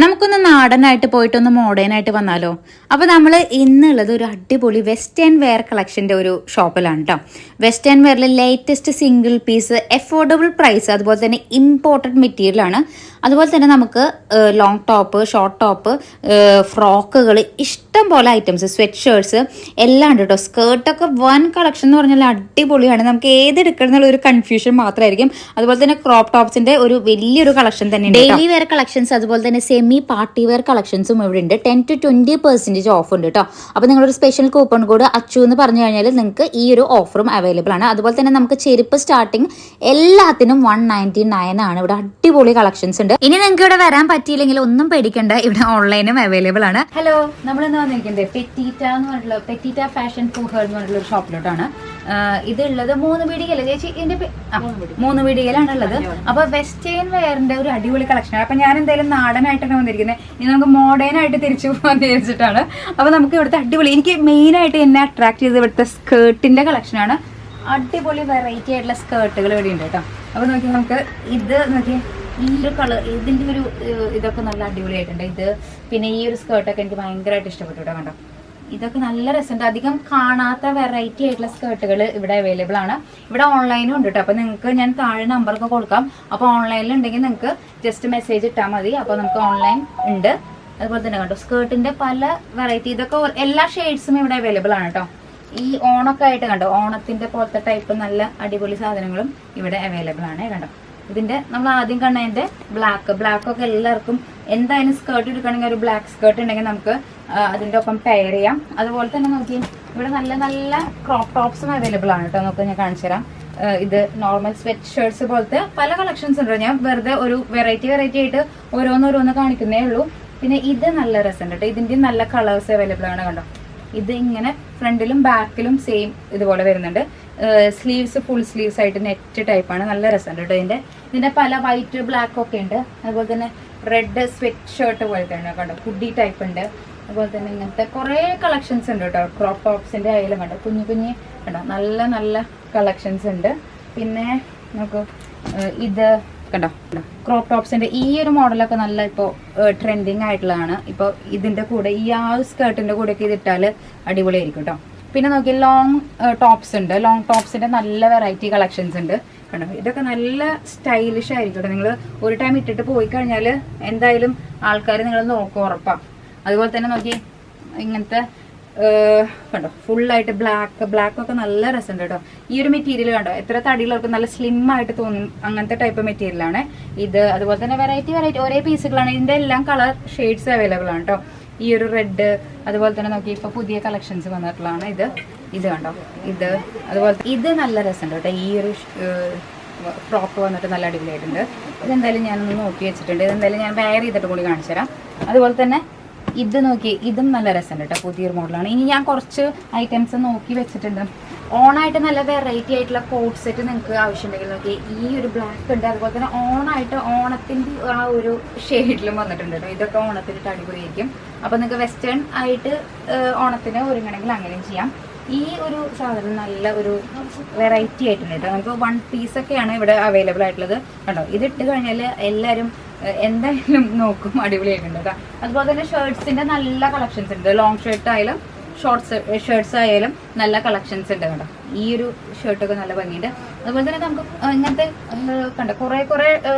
നമുക്കൊന്ന് നാടനായിട്ട് പോയിട്ടൊന്ന് മോഡേൺ ആയിട്ട് വന്നാലോ. അപ്പോൾ നമ്മൾ ഇന്നുള്ളത് ഒരു അടിപൊളി വെസ്റ്റേൺ വെയർ കളക്ഷൻ്റെ ഒരു ഷോപ്പിലാണ് കേട്ടോ. വെസ്റ്റേൺ വെയറിൽ latest single piece, affordable price, അതുപോലെ തന്നെ ഇമ്പോർട്ടഡ് മെറ്റീരിയലാണ്. അതുപോലെ തന്നെ നമുക്ക് ലോങ് ടോപ്പ്, ഷോർട്ട് ടോപ്പ്, ഫ്രോക്കുകൾ, ഇഷ്ടം പോലെ ഐറ്റംസ്, സ്വെറ്റ് ഷർട്ട്സ് എല്ലാം ഉണ്ട് കേട്ടോ. സ്കേർട്ടൊക്കെ വൺ കളക്ഷൻ എന്ന് പറഞ്ഞാൽ അടിപൊളിയാണ്. നമുക്ക് ഏതെടുക്കണം എന്നുള്ള ഒരു കൺഫ്യൂഷൻ മാത്രമായിരിക്കും. അതുപോലെ തന്നെ ക്രോപ്പ് ടോപ്സിന്റെ ഒരു വലിയൊരു കളക്ഷൻ തന്നെയാണ്. ഡെയിലി വെയർ കളക്ഷൻസ്, അതുപോലെ തന്നെ സെമി പാർട്ടി വെയർ കളക്ഷൻസും ഇവിടെ ഉണ്ട്. 10 to 20% ഓഫ് ഉണ്ട് കേട്ടോ. അപ്പോൾ നിങ്ങളൊരു സ്പെഷ്യൽ കൂപ്പൺ കോഡ് അച്ചു എന്ന് പറഞ്ഞു കഴിഞ്ഞാൽ നിങ്ങൾക്ക് ഈ ഒരു ഓഫറും അവൈലബിൾ ആണ്. അതുപോലെ തന്നെ നമുക്ക് ചെരുപ്പ് സ്റ്റാർട്ടിങ് എല്ലാത്തിനും 199 ആണ്. ഇവിടെ അടിപൊളി കളക്ഷൻസ് ഉണ്ട്. ഇനി നിങ്ങൾക്ക് ഇവിടെ വരാൻ പറ്റിയില്ലെങ്കിൽ ഒന്നും പേടിക്കണ്ട, ഇവിടെ ഓൺലൈനും അവൈലബിൾ ആണ്. ഹലോ, നമ്മൾ ഇന്ന് വന്നിരിക്കുന്നത് പെറ്റീറ്റ എന്ന് പറഞ്ഞിട്ടുള്ള പെറ്റീറ്റ ഫാഷൻ ഫോർ ഹെർ എന്ന് പറഞ്ഞിട്ടുള്ള ഒരു ഷോപ്പിലോട്ടാണ്. ഇതുള്ളത് 3 പീടികയില് ചേച്ചി, ഇതിന്റെ 3 പീടികയിലാണ് ഉള്ളത്. അപ്പൊ വെസ്റ്റേൺ വെയറിന്റെ ഒരു അടിപൊളി കളക്ഷനാണ്. അപ്പൊ ഞാൻ എന്തായാലും നാടനായിട്ടാണ് വന്നിരിക്കുന്നത്. ഇനി നമുക്ക് മോഡേൺ ആയിട്ട് തിരിച്ചു പോകാൻ വിചാരിച്ചിട്ടാണ്. അപ്പൊ നമുക്ക് ഇവിടുത്തെ അടിപൊളി, എനിക്ക് മെയിൻ ആയിട്ട് എന്നെ അട്രാക്ട് ചെയ്തത് ഇവിടുത്തെ സ്കേർട്ടിന്റെ കളക്ഷനാണ്. അടിപൊളി വെറൈറ്റി ആയിട്ടുള്ള സ്കേർട്ടുകൾ ഇവിടെ ഉണ്ട് കേട്ടോ. അപ്പൊ നോക്കി, നമുക്ക് ഇത് നോക്കി, ഈ ഒരു കളർ, ഇതിന്റെ ഒരു ഇതൊക്കെ നല്ല അടിപൊളിയായിട്ടുണ്ട്. ഇത് പിന്നെ ഈ ഒരു സ്കേർട്ടൊക്കെ എനിക്ക് ഭയങ്കരമായിട്ട് ഇഷ്ടപ്പെട്ടു കേട്ടോ. കണ്ടോ, ഇതൊക്കെ നല്ല രസമുണ്ട്. അധികം കാണാത്ത വെറൈറ്റി ആയിട്ടുള്ള സ്കേർട്ടുകൾ ഇവിടെ അവൈലബിൾ ആണ്. ഇവിടെ ഓൺലൈനും ഉണ്ട് കേട്ടോ. അപ്പൊ നിങ്ങൾക്ക് ഞാൻ താഴെ നമ്പറൊക്കെ കൊടുക്കാം. അപ്പൊ ഓൺലൈനിൽ ഉണ്ടെങ്കിൽ നിങ്ങൾക്ക് ജസ്റ്റ് മെസ്സേജ് ഇട്ടാൽ മതി. അപ്പൊ നമുക്ക് ഓൺലൈൻ ഉണ്ട്. അതുപോലെ തന്നെ കണ്ടോ, സ്കേർട്ടിന്റെ പല വെറൈറ്റി, ഇതൊക്കെ എല്ലാ ഷെയ്ഡ്സും ഇവിടെ അവൈലബിൾ ആണ് കേട്ടോ. ഈ ഓണൊക്കെ ആയിട്ട് കണ്ടോ, ഓണത്തിന്റെ പോലത്തെ ടൈപ്പ് നല്ല അടിപൊളി സാധനങ്ങളും ഇവിടെ അവൈലബിൾ ആണ്. കണ്ടോ, ഇതിന്റെ നമ്മൾ ആദ്യം കണ്ടതിന്റെ ബ്ലാക്ക് ഒക്കെ എല്ലാവർക്കും എന്തായാലും സ്കേർട്ട് എടുക്കണമെങ്കിൽ ഒരു ബ്ലാക്ക് സ്കേർട്ട് ഉണ്ടെങ്കിൽ നമുക്ക് അതിന്റെ ഒപ്പം പെയർ ചെയ്യാം. അതുപോലെ തന്നെ നോക്കി, ഇവിടെ നല്ല നല്ല ക്രോപ്പ് ടോപ്സും അവൈലബിൾ ആണ് കേട്ടോ. നമുക്ക് ഞാൻ കാണിച്ചു തരാം. ഇത് നോർമൽ സ്വെറ്റ് ഷർട്ട്സ് പോലത്തെ പല കളക്ഷൻസ് ഉണ്ട്. ഞാൻ വെറുതെ ഒരു വെറൈറ്റി ആയിട്ട് ഓരോന്നോരോന്ന് കാണിക്കുന്നേ ഉള്ളൂ. പിന്നെ ഇത് നല്ല രസമുണ്ട് കേട്ടോ. ഇതിന്റെ നല്ല കളേഴ്സ് അവൈലബിൾ ആണ്. കണ്ടോ, ഇത് ഇങ്ങനെ ഫ്രണ്ടിലും ബാക്കിലും സെയിം ഇതുപോലെ വരുന്നുണ്ട്. സ്ലീവ്സ് ഫുൾ സ്ലീവ്സ് ആയിട്ട് നെറ്റ് ടൈപ്പാണ്. നല്ല രസമുണ്ട് കേട്ടോ. ഇതിന്റെ പല വൈറ്റ് ബ്ലാക്ക് ഒക്കെ ഉണ്ട്. അതുപോലെ തന്നെ റെഡ് സ്വെറ്റ് ഷർട്ട് പോലത്തെ ഉണ്ട്. കണ്ടോ, ഹുഡി ടൈപ്പ് ഉണ്ട്. അതുപോലെ തന്നെ ഇങ്ങനത്തെ കുറേ കളക്ഷൻസ് ഉണ്ട് കേട്ടോ. ക്രോപ്പ് ടോപ്സിന്റെ ആയാലും കണ്ടോ, കുഞ്ഞു കണ്ടോ, നല്ല നല്ല കളക്ഷൻസ് ഉണ്ട്. പിന്നെ നമുക്ക് ഇത് കണ്ടോ, ക്രോപ്പ് ടോപ്സിന്റെ ഈ ഒരു മോഡലൊക്കെ നല്ല ഇപ്പോൾ ട്രെൻഡിങ് ആയിട്ടുള്ളതാണ്. ഇപ്പോൾ ഇതിന്റെ കൂടെ ഈ ആ സ്കേർട്ടിന്റെ കൂടെ ഒക്കെ ഇതിട്ടാൽ അടിപൊളിയായിരിക്കും കേട്ടോ. പിന്നെ നോക്കി, ലോങ് ടോപ്സ് ഉണ്ട്. ലോങ് ടോപ്സിന്റെ നല്ല വെറൈറ്റി കളക്ഷൻസ് ഉണ്ട് കണ്ടോ. ഇതൊക്കെ നല്ല സ്റ്റൈലിഷ് ആയിരിക്കും കേട്ടോ. നിങ്ങൾ ഒരു ടൈം ഇട്ടിട്ട് പോയി കഴിഞ്ഞാൽ എന്തായാലും ആൾക്കാർ നിങ്ങൾ നോക്കും, ഉറപ്പാണ്. അതുപോലെ തന്നെ നോക്കി, ഇങ്ങനത്തെ കണ്ടോ, ഫുള്ളായിട്ട് ബ്ലാക്ക് ഒക്കെ നല്ല രസമുണ്ട് കേട്ടോ. ഈ ഒരു മെറ്റീരിയൽ കണ്ടോ, എത്ര തടിയുള്ളവർക്ക് നല്ല സ്ലിം ആയിട്ട് തോന്നും. അങ്ങനത്തെ ടൈപ്പ് മെറ്റീരിയലാണ് ഇത്. അതുപോലെ തന്നെ വെറൈറ്റി ഒരേ പീസുകളാണ്. ഇതിന്റെ എല്ലാം കളർ ഷെയ്ഡ്സ് അവൈലബിൾ ആണ് കേട്ടോ. ഈ ഒരു റെഡ്, അതുപോലെ തന്നെ നോക്കി ഇപ്പൊ പുതിയ കളക്ഷൻസ് വന്നിട്ടുള്ളതാണ്. ഇത് കണ്ടോ, ഇത് അതുപോലെ ഇത് നല്ല രസമുണ്ട് കേട്ടോ. ഈ ഒരു ഫ്രോക്ക് വന്നിട്ട് നല്ല അടിപൊളിയായിട്ടുണ്ട്. ഇതെന്തായാലും ഞാനൊന്ന് നോക്കി വെച്ചിട്ടുണ്ട്. ഇതെന്തായാലും ഞാൻ വെയർ ചെയ്തിട്ട് കൂടി കാണിച്ചു തരാം. അതുപോലെ തന്നെ ഇത് നോക്കി, ഇതും നല്ല രസമുണ്ട് കേട്ടോ. പുതിയൊരു മോഡലാണ്. ഇനി ഞാൻ കുറച്ച് ഐറ്റംസ് നോക്കി വെച്ചിട്ടുണ്ട്. ഓണായിട്ട് നല്ല വെറൈറ്റി ആയിട്ടുള്ള കോട്ട് സെറ്റ് നിങ്ങൾക്ക് ആവശ്യമുണ്ടെങ്കിൽ നോക്കി, ഈ ഒരു ബ്ലാക്ക് ഉണ്ട്. അതുപോലെ തന്നെ ഓണായിട്ട് ഓണത്തിന്റെ ആ ഒരു ഷെയ്ഡിലും വന്നിട്ടുണ്ട് കേട്ടോ. ഇതൊക്കെ ഓണത്തിനിട്ട് അടിപൊളിയായിരിക്കും. അപ്പൊ നിങ്ങൾക്ക് വെസ്റ്റേൺ ആയിട്ട് ഓണത്തിന് ഒരുങ്ങണമെങ്കിൽ അങ്ങനെയും ചെയ്യാം. ഈ ഒരു സാധനം നല്ല ഒരു വെറൈറ്റി ആയിട്ടുണ്ട് കേട്ടോ. നമുക്ക് 1 പീസൊക്കെയാണ് ഇവിടെ അവൈലബിൾ ആയിട്ടുള്ളത് കണ്ടോ. ഇതിട്ട് കഴിഞ്ഞാൽ എല്ലാവരും എന്തായാലും നോക്കും, അടിപൊളിയായിട്ടുണ്ട് കേട്ടോ. അതുപോലെ തന്നെ ഷർട്ട്സിന്റെ നല്ല കളക്ഷൻസ് ഉണ്ട്. ലോങ് ഷർട്ട് ആയാലും ഷോർട്ട് ഷർട്ട്സ് ആയാലും നല്ല കളക്ഷൻസ് ഉണ്ട് കേട്ടോ. ഈ ഒരു ഷർട്ടൊക്കെ നല്ല ഭംഗിയുണ്ട്. അതുപോലെ തന്നെ നമുക്ക് ഇങ്ങനത്തെ കണ്ടോ, കുറെ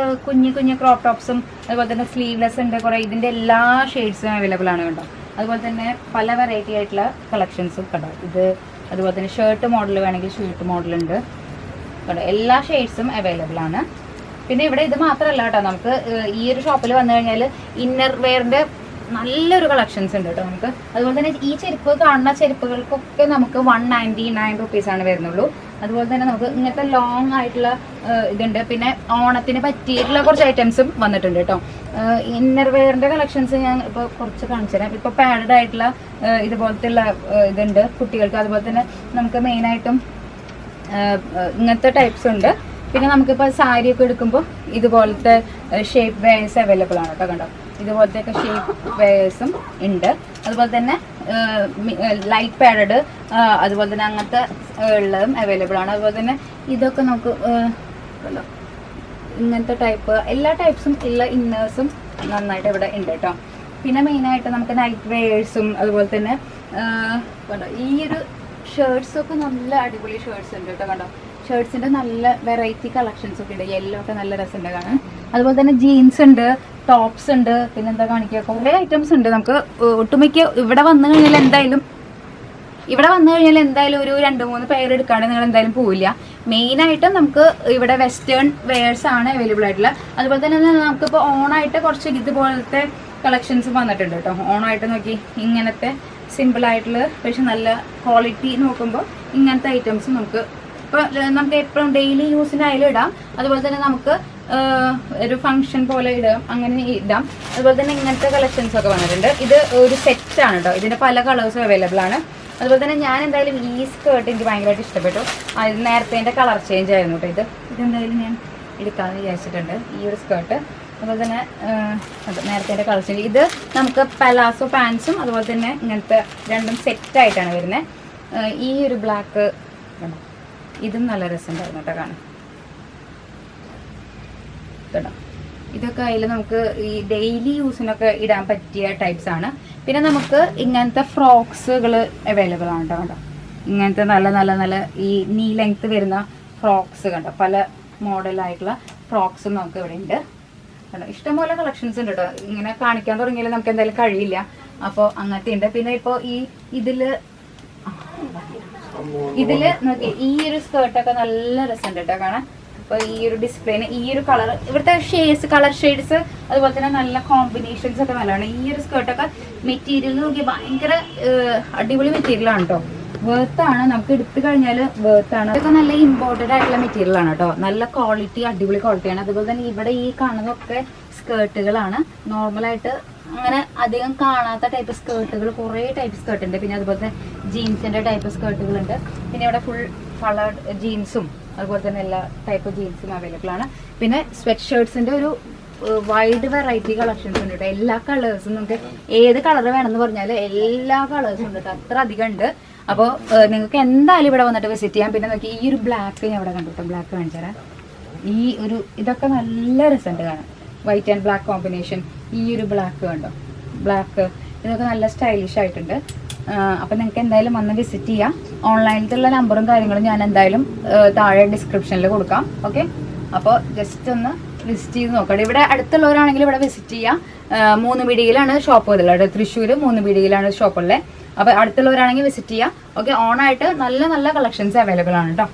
കുഞ്ഞു ക്രോപ്പ് ടോപ്സും അതുപോലെ തന്നെ സ്ലീവ്ലെസ് ഉണ്ട് കുറെ. ഇതിന്റെ എല്ലാ ഷെയ്ഡ്സും അവൈലബിൾ ആണ് കേട്ടോ. അതുപോലെ തന്നെ പല വെറൈറ്റി ആയിട്ടുള്ള കളക്ഷൻസും കണ്ടോ. ഇത് അതുപോലെ തന്നെ ഷർട്ട് മോഡൽ വേണമെങ്കിൽ ഷർട്ട് മോഡലുണ്ട് കണ്ടോ. എല്ലാ ഷെയ്ഡ്സും അവൈലബിൾ ആണ്. പിന്നെ ഇവിടെ ഇത് മാത്രമല്ല കേട്ടോ, നമുക്ക് ഈ ഒരു ഷോപ്പിൽ വന്നു കഴിഞ്ഞാൽ ഇന്നർ വെയറിന്റെ നല്ലൊരു കളക്ഷൻസ് ഉണ്ട് കേട്ടോ നമുക്ക്. അതുപോലെ തന്നെ ഈ ചെരുപ്പ് കാണുന്ന ചെരുപ്പുകൾക്കൊക്കെ നമുക്ക് 199 റുപ്പീസാണ് വരുന്നുള്ളൂ. അതുപോലെ തന്നെ നമുക്ക് ഇങ്ങനത്തെ ലോങ് ആയിട്ടുള്ള ഇതുണ്ട്. പിന്നെ ഓണത്തിന് പറ്റിയിട്ടുള്ള കുറച്ച് ഐറ്റംസും വന്നിട്ടുണ്ട് കേട്ടോ. ഇന്നർ വെയറിന്റെ കളക്ഷൻസ് ഞാൻ ഇപ്പോൾ കുറച്ച് കാണിച്ചു തരാം. ഇപ്പോൾ പാഡഡ് ആയിട്ടുള്ള ഇതുപോലത്തെ ഉള്ള ഇതുണ്ട് കുട്ടികൾക്ക്. അതുപോലെ തന്നെ നമുക്ക് മെയിനായിട്ടും ഇങ്ങനത്തെ ടൈപ്സ് ഉണ്ട്. പിന്നെ നമുക്കിപ്പോൾ സാരിയൊക്കെ എടുക്കുമ്പോൾ ഇതുപോലത്തെ ഷേപ്പ് വെയേഴ്സ് അവൈലബിൾ ആണ് കേട്ടോ. കണ്ടോ, ഇതുപോലത്തെയൊക്കെ ഷേപ്പ് വെയേഴ്സും ഉണ്ട്. അതുപോലെ തന്നെ ലൈറ്റ് പാഡഡ്, അതുപോലെ തന്നെ അങ്ങനത്തെ ഉള്ളതും അവൈലബിൾ ആണ്. അതുപോലെ തന്നെ ഇതൊക്കെ നമുക്ക് കണ്ടോ, ഇങ്ങനത്തെ ടൈപ്പ് എല്ലാ ടൈപ്സും ഉള്ള ഇന്നേഴ്സും നന്നായിട്ട് ഇവിടെ ഉണ്ട് കേട്ടോ. പിന്നെ മെയിനായിട്ട് നമുക്ക് നൈറ്റ് വെയേഴ്സും അതുപോലെ തന്നെ കണ്ടോ ഈ ഒരു ഷർട്ട്സൊക്കെ നല്ല അടിപൊളി ഷർട്ട്സ് ഉണ്ട് കേട്ടോ. കണ്ടോ ഷർട്ട്സിന്റെ നല്ല വെറൈറ്റി കളക്ഷൻസ് ഒക്കെ ഉണ്ട്. യെല്ലോ ഒക്കെ നല്ല രസമുണ്ട് കാണാൻ. അതുപോലെ തന്നെ ജീൻസ് ഉണ്ട്, ടോപ്സ് ഉണ്ട്, പിന്നെ എന്താ കാണിക്കുക, കുറേ ഐറ്റംസ് ഉണ്ട്. നമുക്ക് ഒട്ടുമിക്ക ഇവിടെ വന്നു കഴിഞ്ഞാൽ എന്തായാലും ഒരു 2-3 പെയർ എടുക്കാണ്ട് നിങ്ങൾ എന്തായാലും പോവില്ല. മെയിനായിട്ടും നമുക്ക് ഇവിടെ വെസ്റ്റേൺ വെയേഴ്സ് ആണ് അവൈലബിൾ ആയിട്ടുള്ളത്. അതുപോലെ തന്നെ നമുക്കിപ്പോൾ ഓണായിട്ട് കുറച്ച് ഇതുപോലത്തെ കളക്ഷൻസ് വന്നിട്ടുണ്ട് കേട്ടോ. ഓണായിട്ട് നോക്കി ഇങ്ങനത്തെ സിമ്പിൾ ആയിട്ടുള്ള പക്ഷെ നല്ല ക്വാളിറ്റി നോക്കുമ്പോൾ ഇങ്ങനത്തെ ഐറ്റംസ് നമുക്ക് എപ്പോഴും ഡെയിലി യൂസിനായാലും ഇടാം. അതുപോലെ തന്നെ നമുക്ക് ഒരു ഫംഗ്ഷൻ പോലെ ഇടാം, അങ്ങനെ ഇടാം. അതുപോലെ തന്നെ ഇങ്ങനത്തെ കളക്ഷൻസ് ഒക്കെ വന്നിട്ടുണ്ട്. ഇത് ഒരു സെറ്റാണ് കേട്ടോ. ഇതിന്റെ പല കളേഴ്സും അവൈലബിൾ ആണ്. അതുപോലെ തന്നെ ഞാൻ എന്തായാലും ഈ സ്കേർട്ട് എനിക്ക് ഭയങ്കരമായിട്ട് ഇഷ്ടപ്പെട്ടു. അത് നേരത്തെ കളർ ചേഞ്ച് ആയിരുന്നു കേട്ടോ. ഇതെന്തായാലും ഞാൻ എടുക്കാമെന്ന് വിചാരിച്ചിട്ടുണ്ട് ഈ ഒരു സ്കേർട്ട്. അതുപോലെ തന്നെ നേരത്തെ കളർ ചേഞ്ച്. ഇത് നമുക്ക് പലാസോ പാൻസും അതുപോലെ തന്നെ ഇങ്ങനത്തെ രണ്ടും സെറ്റായിട്ടാണ് വരുന്നത്. ഈ ഒരു ബ്ലാക്ക് ഇതും നല്ല രസമുണ്ടായിരുന്നു കേട്ടോ കാണാൻ. കേട്ടോ ഇതൊക്കെ അതിൽ നമുക്ക് ഈ ഡെയിലി യൂസിനൊക്കെ ഇടാൻ പറ്റിയ ടൈപ്സ് ആണ്. പിന്നെ നമുക്ക് ഇങ്ങനത്തെ ഫ്രോക്സുകൾ അവൈലബിൾ ആണ് കേട്ടോ. ഇങ്ങനത്തെ നല്ല നല്ല നല്ല ഈ നീ ലെങ്ത് വരുന്ന ഫ്രോക്സ് കണ്ടോ. പല മോഡലായിട്ടുള്ള ഫ്രോക്സും നമുക്ക് ഇവിടെ ഉണ്ട് കേട്ടോ. ഇഷ്ടംപോലെ കളക്ഷൻസ് ഉണ്ട് കേട്ടോ. ഇങ്ങനെ കാണിക്കാൻ തുടങ്ങിയാൽ നമുക്ക് എന്തായാലും കഴിയില്ല. അപ്പോൾ അങ്ങനത്തെ ഉണ്ട്. പിന്നെ ഇപ്പോൾ ഇതില് നോക്കി ഈ ഒരു സ്കേർട്ടൊക്കെ നല്ല രസമുണ്ട് കേട്ടോ കാണാൻ. അപ്പൊ ഈ ഒരു ഡിസ്പ്ലേന് ഈ ഒരു കളർ, ഇവിടുത്തെ കളർ ഷെയ്ഡ്സ് അതുപോലെ തന്നെ നല്ല കോമ്പിനേഷൻസ് ഒക്കെ നല്ലതാണ്. ഈ ഒരു സ്കേർട്ടൊക്കെ മെറ്റീരിയൽ നോക്കി ഭയങ്കര അടിപൊളി മെറ്റീരിയലാണ് കേട്ടോ. വേർത്താണ്, നമുക്ക് എടുത്തു കഴിഞ്ഞാൽ വേർത്താണ്. ഇതൊക്കെ നല്ല ഇമ്പോർട്ടഡ് ആയിട്ടുള്ള മെറ്റീരിയൽ ആണ് കേട്ടോ. നല്ല ക്വാളിറ്റി, അടിപൊളി ക്വാളിറ്റിയാണ്. അതുപോലെ തന്നെ ഇവിടെ ഈ കാണുന്നതൊക്കെ സ്കേർട്ടുകളാണ്. നോർമലായിട്ട് അങ്ങനെ അധികം കാണാത്ത ടൈപ്പ് സ്കേർട്ടുകൾ, കുറേ ടൈപ്പ് സ്കേർട്ട് ഉണ്ട്. പിന്നെ അതുപോലെ തന്നെ ജീൻസിന്റെ ടൈപ്പ് സ്കേർട്ടുകളുണ്ട്. പിന്നെ ഇവിടെ ഫുൾ കളർഡ് ജീൻസും അതുപോലെ തന്നെ എല്ലാ ടൈപ്പ് ജീൻസും അവൈലബിൾ ആണ്. പിന്നെ സ്വെറ്റ് ഷർട്ട്സിന്റെ ഒരു വൈഡ് വെറൈറ്റി കളക്ഷൻസ് ഉണ്ട് കേട്ടോ. എല്ലാ കളേഴ്സും നമുക്ക് ഏത് കളർ വേണമെന്ന് പറഞ്ഞാൽ എല്ലാ കളേഴ്സും ഉണ്ട് കേട്ടോ. അത്ര അധികം ഉണ്ട്. അപ്പോൾ നിങ്ങൾക്ക് എന്തായാലും ഇവിടെ വന്നിട്ട് വിസിറ്റ് ചെയ്യാം. പിന്നെ നോക്കി ഈ ഒരു ബ്ലാക്ക് ഞാൻ ഇവിടെ കണ്ടു കേട്ടോ. ബ്ലാക്ക് കാണിച്ചു തരാം. ഇതൊക്കെ നല്ല രസമുണ്ട് കാണാൻ. White and black combination. ഈ ഒരു ബ്ലാക്ക് കണ്ടോ, ബ്ലാക്ക് ഇതൊക്കെ നല്ല സ്റ്റൈലിഷ് ആയിട്ടുണ്ട്. അപ്പം നിങ്ങൾക്ക് എന്തായാലും വന്ന് വിസിറ്റ് ചെയ്യാം. ഓൺലൈനിലുള്ള നമ്പറും കാര്യങ്ങളും ഞാൻ എന്തായാലും താഴെ ഡിസ്ക്രിപ്ഷനിൽ കൊടുക്കാം. ഓക്കെ, അപ്പോൾ ജസ്റ്റ് ഒന്ന് വിസിറ്റ് ചെയ്ത് നോക്കാം. ഇവിടെ അടുത്തുള്ളവരാണെങ്കിൽ ഇവിടെ വിസിറ്റ് ചെയ്യാം. 3 പീടികയിലാണ് ഷോപ്പ് ഉള്ളത്. തൃശ്ശൂർ 3 പീടികയിലാണ് ഷോപ്പുള്ളത്. അപ്പോൾ അടുത്തുള്ളവരാണെങ്കിൽ വിസിറ്റ് ചെയ്യാം. ഓക്കെ, ഓണായിട്ട് നല്ല നല്ല കളക്ഷൻസ് അവൈലബിൾ ആണ് കേട്ടോ.